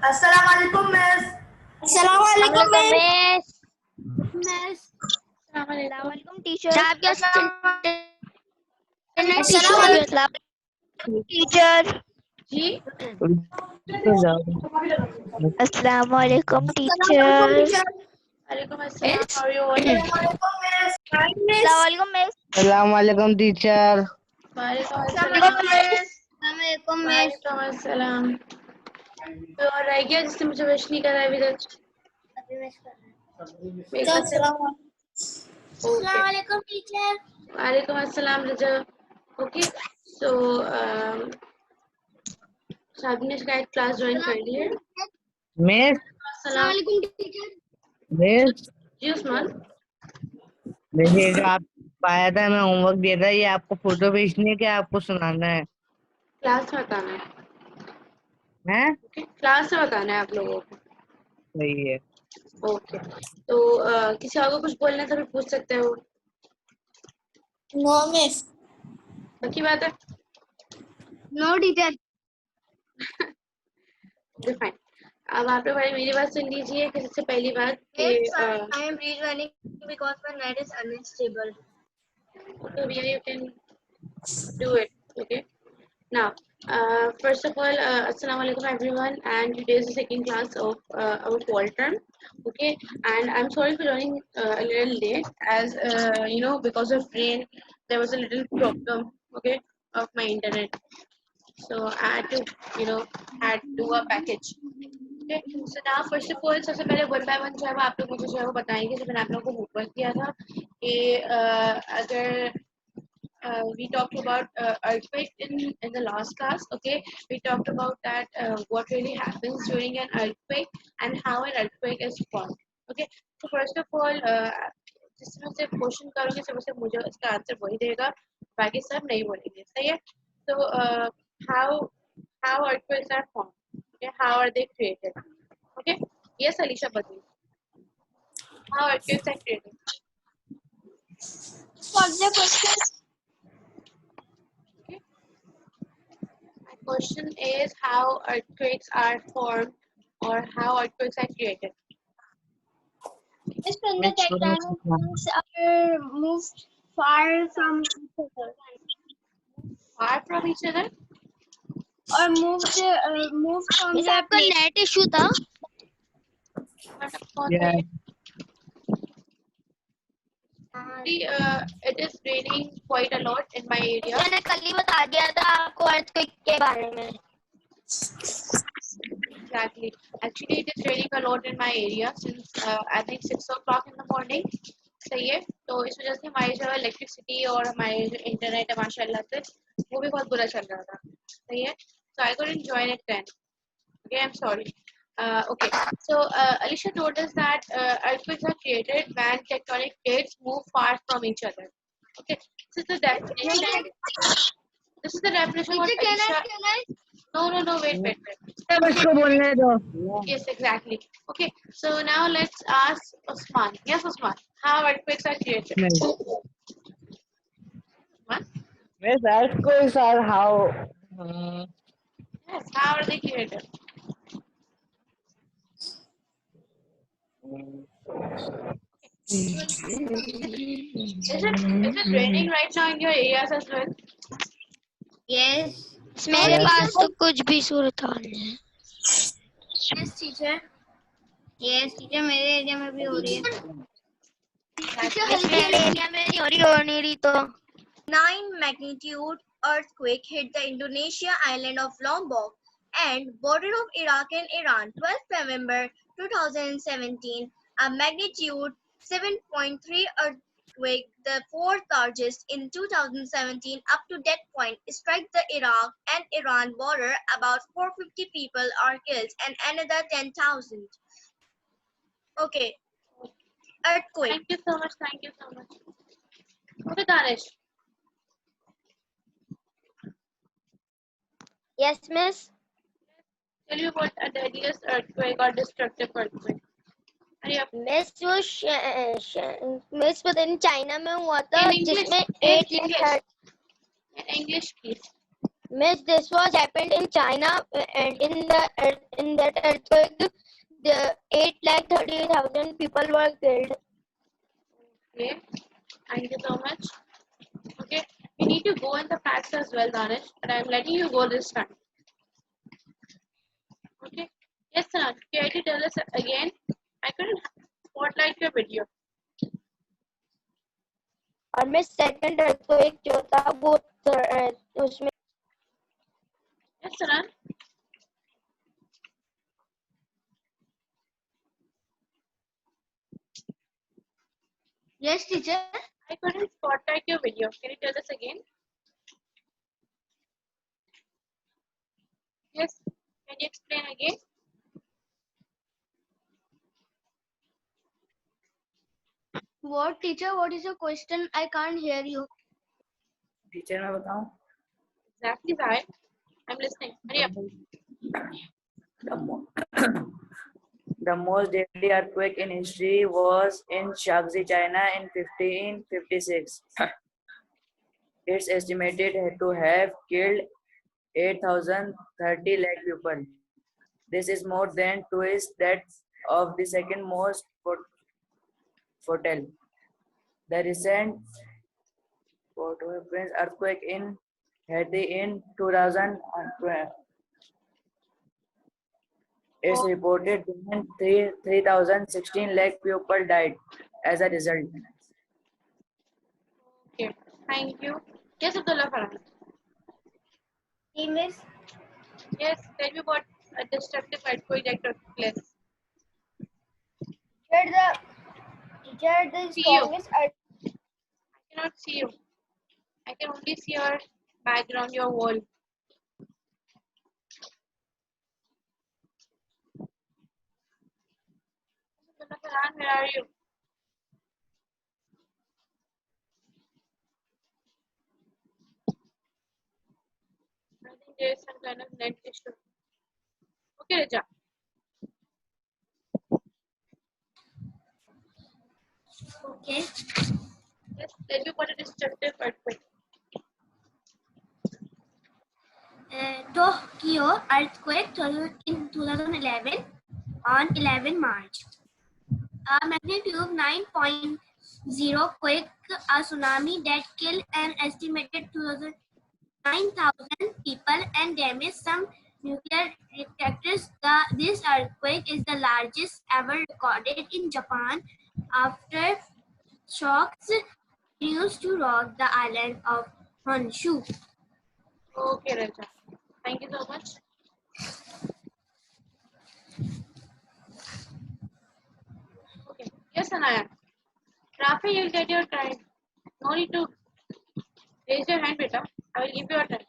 अस्सलाम वालेकुम मिस। अस्सलाम वालेकुम मिस। मिस। अस्सलाम वालेकुम टीचर। आपके टीचर जी अस्सलाम वालेकुम टीचर। वालेकुम अस्सलाम। How are you all? अस्सलाम वालेकुम मिस। अस्सलाम वालेकुम टीचर। वालेकुम अस्सलाम। वालेकुम मिस। वालेकुम अस्सलाम। कोई और रह गया जिसने मुझे विश नहीं करा अभी तक? ओके। वालेकुम टीचर। वालेकुम अस्सलाम रजा। ओके, सो शादी ने शायद क्लास ज्वाइन कर ली है। मिस अस्सलाम वालेकुम टीचर। मिस जी उस्मान। देखिए जो आप आया था, मैं होमवर्क दिया था, ये आपको फोटो भेजनी है कि आपको सुनाना है? क्लास में बताना है। हैं? ओके, क्लास में बताना है आप लोगों को। सही है। ओके, तो किसी और को कुछ बोलना है तो भी पूछ सकते हो। No miss. पक्की बात है? No teacher. फाइन। अब आप लोग भाई मेरी बात सुन लीजिए कि सबसे पहली बात कि I am rerunning because my net is unstable. so yeah, you can do it. Okay. Now, first of all, assalamu alaikum everyone, and today is the second class of our fall term. Okay, and I'm sorry for joining a little late, as you know, because of rain, there was a little problem. Okay, of my internet, so I had to, had to do a package. Okay, so now first of all, सबसे पहले one by one जो है वो आप लोग मुझे जो है वो बताएंगे, जो मैंने आप लोगों को होमवर्क दिया था कि अगर we talked about earthquake in the last class. Okay, we talked about that what really happens during an earthquake and how an earthquake is formed. Okay, so first of all, जिसमें से question करोगे सब से मुझे इसका answer वही देगा, बाकी सब नहीं बोलेंगे, सही है? So how earthquakes are formed? Okay, how are they created? Okay, yes, Alisha, Badri. How earthquakes are created? What's the question? Okay. My question is how earthquakes are formed or how earthquakes are created. Is when the tectonic plates are moved far from each other Far from each other? or moved from miss their आपका place. Net issue था। Yeah. It is raining quite a lot in my area. मैंने कल ही बता दिया था आपको earthquake के बारे में। Exactly. Actually, it is raining a lot in my area since I think 6 o'clock in the morning. सही है, तो इस वजह से हमारी जो इलेक्ट्रिसिटी और हमारे जो इंटरनेट है माशाल्लाह से वो भी बहुत बुरा चल रहा था, सही है? So I couldn't join at 10. Okay, I'm sorry. Okay, so Alicia told us that earthquakes are created when tectonic plates move far from each other. Okay, this is the definition. This is the definition of Alicia. No, wait. इसको बोलने दो। Yes, exactly. Okay, so now let's ask Osman. Yes, Osman. How earthquakes are created? Osman? Miss earthquakes are how Yes, how are they created? Is it raining right now in your areas as well? Yes. मेरे पास तो कुछ भी सूरत हाल है। Yes, teacher. Yes, teacher. मेरे area में भी हो रही है। मेरे एरिया में नहीं हो रही तो 9 magnitude earthquake hit the Indonesia island of Lombok and border of Iraq and Iran 12 November 2017. A magnitude 7.3 earthquake, the fourth largest in 2017 up to that point, struck the Iraq and Iran border. About 450 people are killed and another 10,000. Okay. Earthquake. Thank you so much. Okay, Danish. Yes miss. Tell you what a deadliest earthquake or destructive earthquake. Hurry up. Miss वो miss पता नहीं China में हुआ था In English, जिसमें in 8 English. In English, please. Miss, this was happened in China, and in that earthquake, the 8,30,000 people were killed. Okay, thank you so much. Okay, we need to go in the facts as well, Danish, but I'm letting you go this time. Okay, yes, Sanan, can you tell us again? I couldn't spotlight your video. और miss second earthquake जो था वो उसमें Yes, Sanan. Yes, teacher. I couldn't spotlight your video. Can you tell us again? Yes, can you explain again? What, teacher? What is your question? I can't hear you. Teacher मैं बताऊं Exactly, Zahid. I'm listening. Hurry up. The most deadly earthquake in history was in Shaanxi, China in 1556. It's estimated to have killed 8,030 lakh people. This is more than twice that of the second most fatal. The recent Port-au-Prince earthquake in Haiti in 2012. It's reported that 3,016 lakh people died as a result. Okay, thank you. Yes, Abdullah Farhan. Hey, Miss. Yes, tell me about a destructive earthquake that took place. Teacher, the See you. strongest I cannot see you. I can only see your background, your wall. Abdullah Farhan, where are you? I think there is some kind of net issue. Okay, Raja. Okay. Yes, tell me about a destructive earthquake. Tokyo earthquake in 2011 on 11 March. A magnitude 9.0 quake, a tsunami that killed an estimated 9,000 people and damaged some nuclear reactors. This earthquake is the largest ever recorded in Japan after shocks used to rock the island of Honshu. Okay, Raja. Thank you so much. Okay. Yes, Anaya. Rafi, you'll get your time. No need to raise your hand, beta. I will give you a time.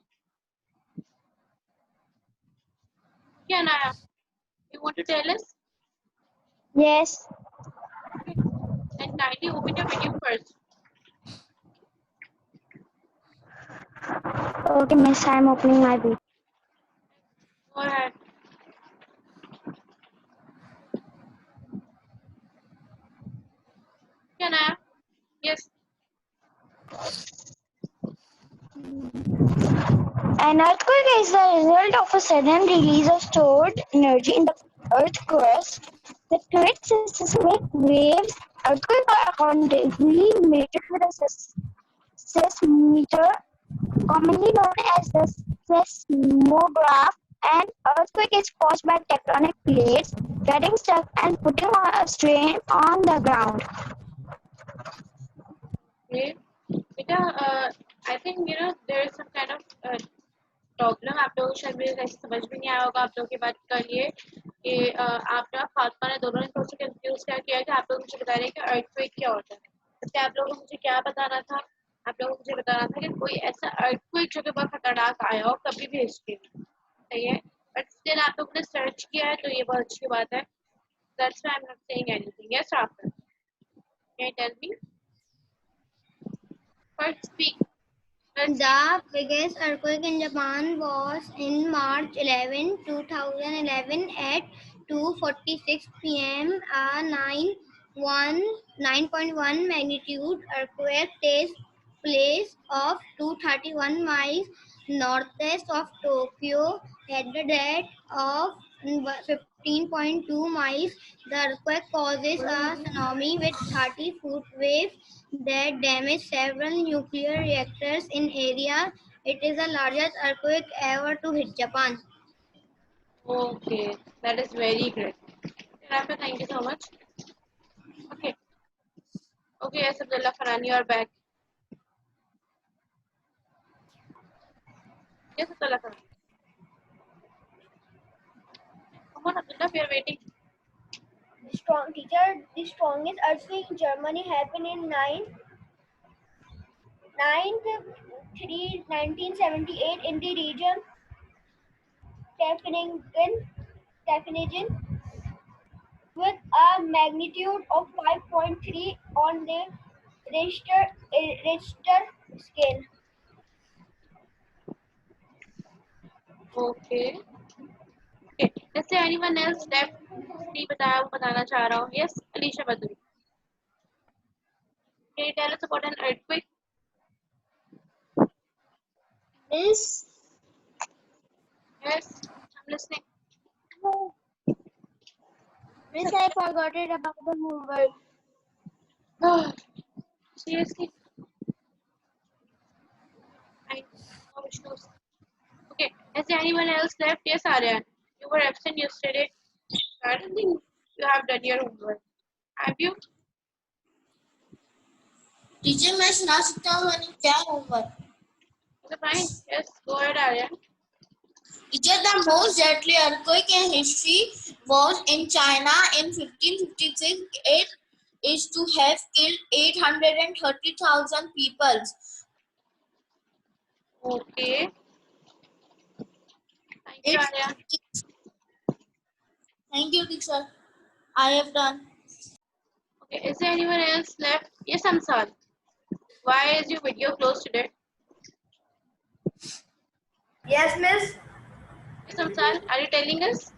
Okay, Anaya. You want to tell us? yes Okay. Then kindly open your video first. okay miss I'm opening my video. Go ahead. Okay, Anaya. Yes. An earthquake is the result of a sudden release of stored energy in the earth crust that creates seismic waves. Earthquakes are accountably measured with a seismometer, commonly known as the seismograph. An earthquake is caused by tectonic plates getting stuck and putting a strain on the ground. Okay. Beta, I think there is some kind of problem आप लोगों को शायद मेरे ऐसे समझ भी नहीं आया होगा आप लोगों की बात कर लिए कि आप ना फातिमा ने दोनों ने थोड़ा सा कंफ्यूज क्या किया कि आप लोग मुझे बता रहे हैं कि अर्थक्वेक क्या होता है तो आप लोगों को मुझे क्या बताना था आप लोगों को मुझे बताना था कि कोई ऐसा अर्थक्वेक जो कि बहुत खतरनाक आया हो कभी भी हिस्ट्री में सही है बट स्टिल आप लोगों ने सर्च किया है तो ये बहुत अच्छी बात है that's why I am not saying anything yes after can tell me first speak The biggest earthquake in Japan was in March 11, 2011 at 2:46 p.m. A 9.1 magnitude earthquake takes place of 231 miles northeast of Tokyo at the depth of 15.2 miles. The earthquake causes a tsunami with 30-foot waves that damage several nuclear reactors in area. It is the largest earthquake ever to hit Japan. Okay, that is very great. Rafa, thank you so much. Okay, okay, yes, Abdullah Farhan, you are back. Yes, Abdullah Farhan. Come on, Abdullah, we are waiting. The strongest earthquake in Germany happened in 1978 in the region Taffingen with a magnitude of 5.3 on the Richter scale. Okay. Okay. Is there anyone else left? नहीं बताया वो बताना चाह रहा हूँ. Yes, Alicia Baduri. Can you tell us about an earthquake? Miss, Yes, I'm listening. Miss, I forgot it about the homework. Seriously? I no issues. Okay. Is there anyone else left? Yes, Aryan. You were absent yesterday. I don't think you have done your homework. Have you? Teacher मैं सुना सकता हूँ मैंने क्या homework Okay, fine. Yes, go ahead, Aryan. Teacher the most deadly earthquake in history was in China in 1556 it is to have killed 830,000 people Okay. Thank you, it's Aryan. thank you teacher I have done Okay. Is there anyone else left? Yes, Amsal. Why is your video closed today? Yes, Miss. Yes, Amsal. Are you telling us?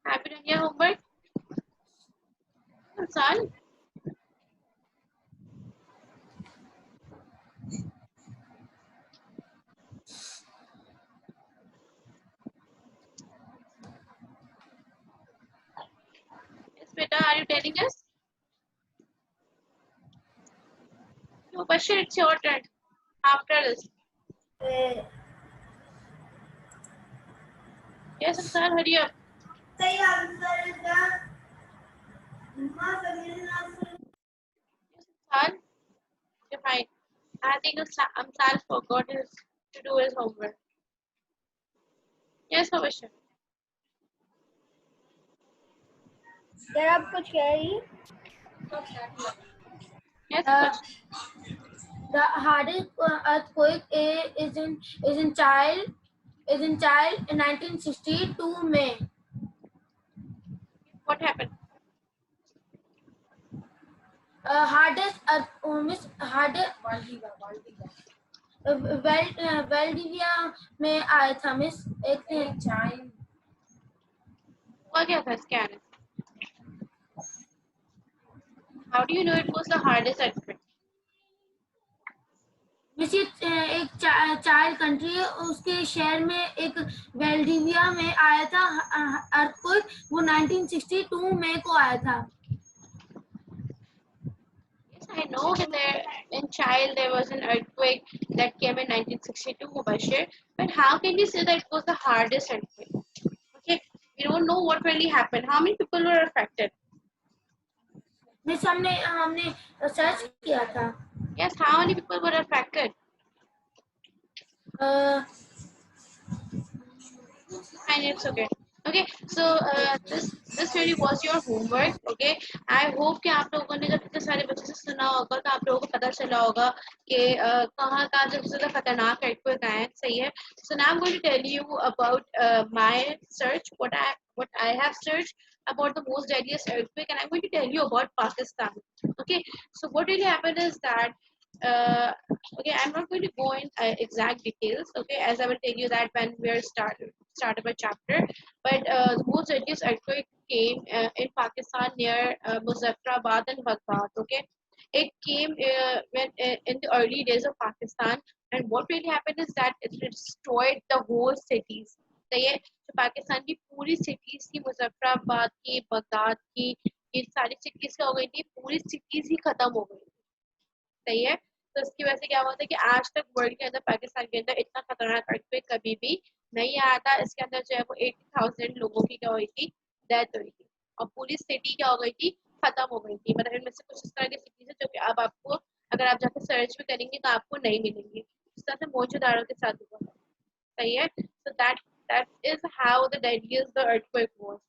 Have you done your homework? Amsal. Yes, beta. Are you telling us? No, Bashir, it's your turn. After this. Yes, Amsal. Hurry up. Yes, Amsal. Okay, fine. I think Amsal forgot to do his homework. Yes, Bashir. Sir आप कुछ कह रही हैं? Yes, Bashir. The hardest earthquake is in child in 1962 May. What happened? Hardest वेल्डिविया में आया था miss एक हुआ क्या था इसके आने से? How do you know it was the hardest earthquake? Miss एक चाइल्ड कंट्री है उसके शहर में एक वेल्डिविया में आया था अर्थक्वेक वो 1962 मई को आया था. Yes, I know that in Chile there was an earthquake that came in 1962, Mubashir. But how can you say that it was the hardest earthquake? Okay, we don't know what really happened. How many people were affected? Miss हमने search किया था. Yes, how many people were affected? Fine, it's okay. Okay, so this really was your homework. Okay, I hope कि आप लोगों ने जब इतने सारे बच्चे से सुना होगा तो आप लोगों को पता चला होगा कि कहाँ कहाँ सबसे ज़्यादा खतरनाक earthquake आए हैं. सही है. So now I'm going to tell you about my search, what I have searched about the most deadliest earthquake, and I'm going to tell you about Pakistan. Okay, so what really happened is that okay, I'm not going to go in exact details, okay, as I will tell you that when we are start of a chapter. But the most deadliest earthquake came in Pakistan near Muzaffarabad and Baghdad. Okay, it came in the early days of Pakistan, and what really happened is that it destroyed the whole cities. सही है, तो पाकिस्तान की पूरी cities थी, मुजफ्फराबाद की, Baghdad की, ये सारी cities क्या हो गई थी, पूरी cities ही खत्म हो गई। सही है, तो इसकी वजह से क्या हुआ था कि आज तक वर्ल्ड के अंदर, पाकिस्तान के अंदर इतना खतरनाक अर्थक्वेक कभी भी नहीं आया था। इसके अंदर जो है वो 80,000 लोगों की क्या हुई थी, डेथ हुई थी, और पूरी सिटी क्या हो गई थी, खत्म हो गई थी। मतलब इनमें से कुछ इस तरह की सिटीज है जो कि अब आपको, अगर आप जाकर सर्च भी करेंगे तो आपको नहीं मिलेंगी, इस तरह से मौजूदारों के साथ हुआ। सही है, so that is how the deadliest the earthquake was.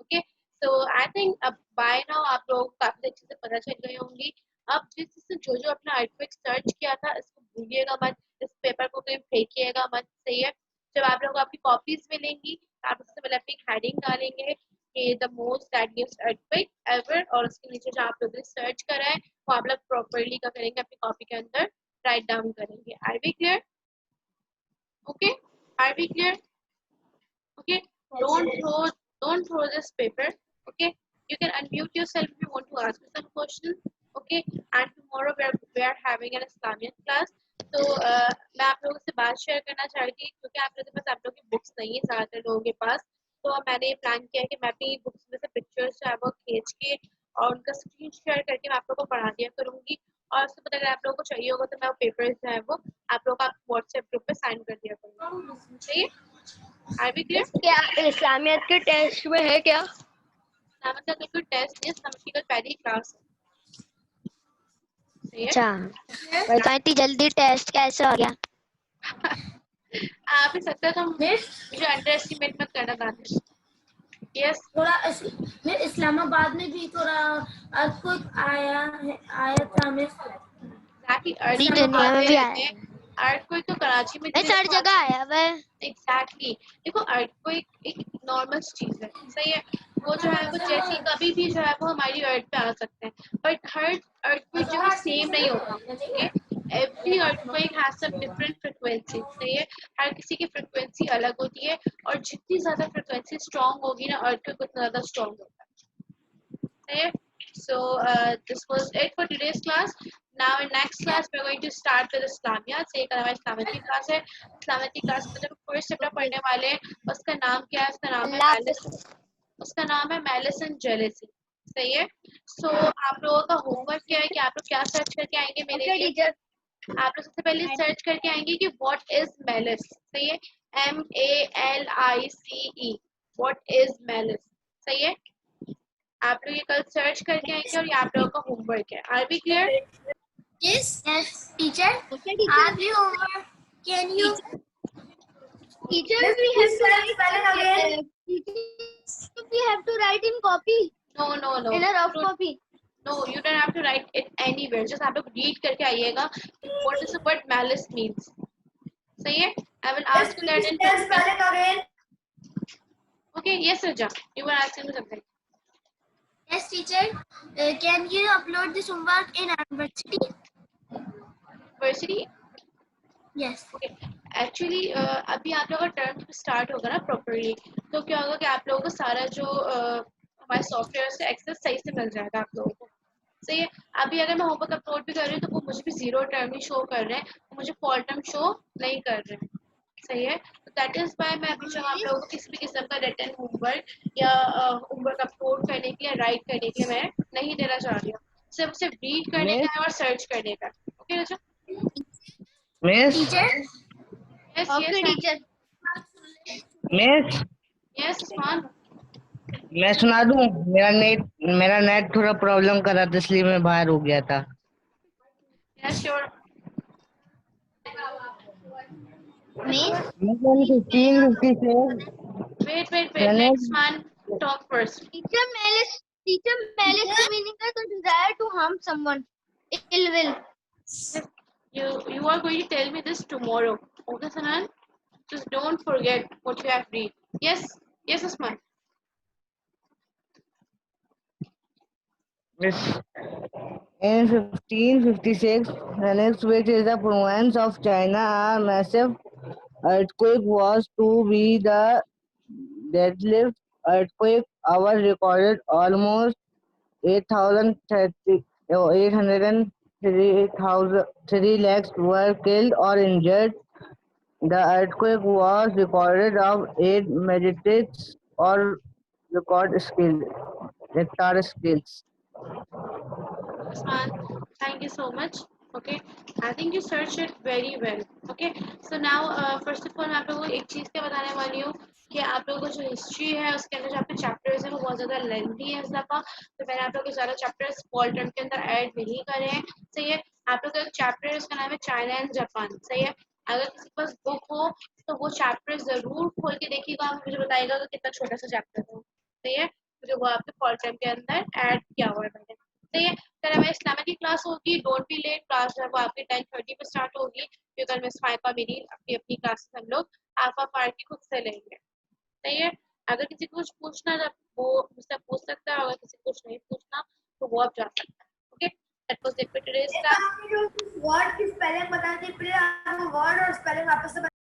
Okay, so I think अब by now आप लोगों को काफी अच्छे से पता चल गई होंगी। अब जिस जो अपना earthquake सर्च किया था, इसको भूलिएगा मत, इस पेपर को कहीं फेंकिएगा मत। सही है, जब आप लोगों को आपकी कॉपीज मिलेंगी, आप उससे पहले अपनी हेडिंग डालेंगे कि the most deadliest earthquake ever, और उसके नीचे जो आप लोगों ने सर्च करा है वो आप लोग प्रॉपरली क्या करेंगे, अपनी कॉपी के अंदर राइट डाउन करेंगे। Are we clear? Okay, are we clear? Okay, don't throw this paper. Okay, you can unmute yourself if you want to ask me some questions. Okay, and tomorrow we are having an Islamic class. तो मैं आप लोगों से बात share करना चाह रही थी, क्योंकि आप लोगों के पास आप लोगों की बुक्स नहीं है ज़्यादातर लोगों के पास, तो मैंने ये प्लान किया कि मैं अपनी बुक्स में से पिक्चर्स जो है वो खींच के और उनका स्क्रीन शेयर करके मैं आप लोगों को पढ़ा दिया करूँगी, और उसके बाद अगर आप लोगों को चाहिए होगा तो मैं वो पेपर जो है वो आप लोगों का व्हाट्सएप ग्रुप पे साइन कर दिया करूँगी। ठीक है, आर वी क्लियर? क्या इस्लामियत के टेस्ट में है क्या? इस्लामियत का कोई टेस्ट नहीं, इस्लामियत की कल पहली क्लास है। सही है, अच्छा, बताएं इतनी जल्दी टेस्ट कैसे हो गया? आप ही सकते हो, तो मुझे अंडर एस्टिमेट मत करना दानिश। यस, थोड़ा मैं इस्लामाबाद में भी थोड़ा अर्थक्वेक आया था। मैं पूरी दुनिया में भी आया है। अर्थक्वेक तो कराची में मैं हर जगह आया है। एग्जैक्टली, देखो अर्थक्वेक एक नॉर्मल चीज है। सही है, वो जो है वो जैसी कभी भी जो है वो हमारी अर्थ पे आ सकते हैं, बट हर अर्थक्वेक जो है सेम नहीं होता। Every earthquake has some different frequency. सही है, हर किसी की फ्रीक्वेंसी अलग होती है, और जितनी ज्यादा फ्रीक्वेंसी स्ट्रांग होगी ना, अर्थक्वेक उतना ज्यादा स्ट्रांग होता है। सही है, so this was it for today's class. Now in next class we are going to start with Islamia. से एक हमारी इस्लामियत की क्लास है। इस्लामियत की क्लास में जब फर्स्ट चैप्टर पढ़ने वाले हैं, उसका नाम क्या है? उसका नाम है मैलिस एंड जेलेसी। सही है, सो आप लोगों का होमवर्क क्या है कि आप लोग क्या सर्च करके आएंगे मेरे लिए? आप लोग सबसे पहले सर्च करके आएंगे कि व्हाट इज मैलिस। सही है, MALICE, व्हाट इज मैलिस। सही है, आप लोग ये कल सर्च करके आएंगे, और ये आप लोगों का होमवर्क है। Are we clear? Yes. Yes, teacher. Are you over? Can you? Teacher, we have to write. Teacher, we have to write in copy. No, In a rough copy. no, you don't have to write it anywhere. Just आप लोग read करके आइएगा what is the word malice means. सही है, I will ask you that in okay. Yes, Raja, you were asking me something. Yes, teacher. Can you upload this homework in university? University? Yes. Okay. Actually अभी आप लोगों का term start होगा ना properly, तो क्या होगा कि आप लोगों को सारा जो हमारे सॉफ्टवेयर से एक्सेस सही से मिल जाएगा आप लोगों को। सही है, अभी अगर मैं होमवर्क अपलोड भी कर रही हूँ तो वो मुझे भी 0 टर्म ही शो कर रहे हैं, मुझे फॉल टर्म शो नहीं कर रहे हैं। सही है, तो दैट इज वाई मैं अभी जो आप लोगों को किसी भी किस्म का रिटन होमवर्क या होमवर्क अपलोड करने के लिए, राइट करने के लिए मैं नहीं देना चाह रही हूँ। सिर्फ रीड करने का है और सर्च करने का। ओके रचा? Miss Teacher. Yes Okay, teacher. Miss yes Usman, मैं सुना दूं, मेरा नेट थोड़ा प्रॉब्लम कर रहा था, इसलिए मैं बाहर हो गया था। Yes sure. Miss, 1556 Wait, let Usman talk first. teacher malice का meaning है to desire to harm someone. Ill will. You are going to tell me this tomorrow. Okay, Sanan? Just don't forget what you have read. Yes, Usman. In 1556, Phoenix, which is the province of China, a massive earthquake was to be the deadliest earthquake ever recorded. Almost 8,030 803 lakhs were killed or injured. The earthquake was recorded of 8 magnitudes or Richter scales. Usman, thank you so much. Okay, I think you searched it very well. Okay, so now first of all मैं आप लोगों को एक चीज़ क्या बताने वाली हूँ कि आप लोगों को जो हिस्ट्री है उसके अंदर जो आपके चैप्टर्स है वो बहुत ज़्यादा लेंथी है इस दफ़ा, तो मैंने आप लोगों के ज़्यादा चैप्टर्स फॉल टर्म के अंदर ऐड नहीं करे हैं. सही है. आप लोग का एक चैप्टर है उसका नाम है चाइना एंड जापान. सही है. अगर किसी के पास बुक हो तो वो चैप्टर ज़रूर खोल के देखिएगा, मुझे बताइएगा कि कितना छोटा सा चैप्टर है. सही है, जो वो आपके फॉल टर्म के अंदर ऐड किया हुआ है मैंने. सही है. कल हमारी इस्लामिक की क्लास होगी. Don't be late. क्लास जो है वो आपकी 10:30 पे स्टार्ट होगी. फिर कल मिस फाइपा मेरी अपनी अपनी क्लासेस हम लोग आफा पार्ट की खुद से लेंगे. सही है. अगर किसी को कुछ पूछना है वो मुझसे पूछ सकता है, अगर किसी को कुछ नहीं पूछना तो वो अब जा सकता है. Okay, that was it for today's class. Word की स्पेलिंग बताने के लिए वर्ड और स्पेलिंग वापस से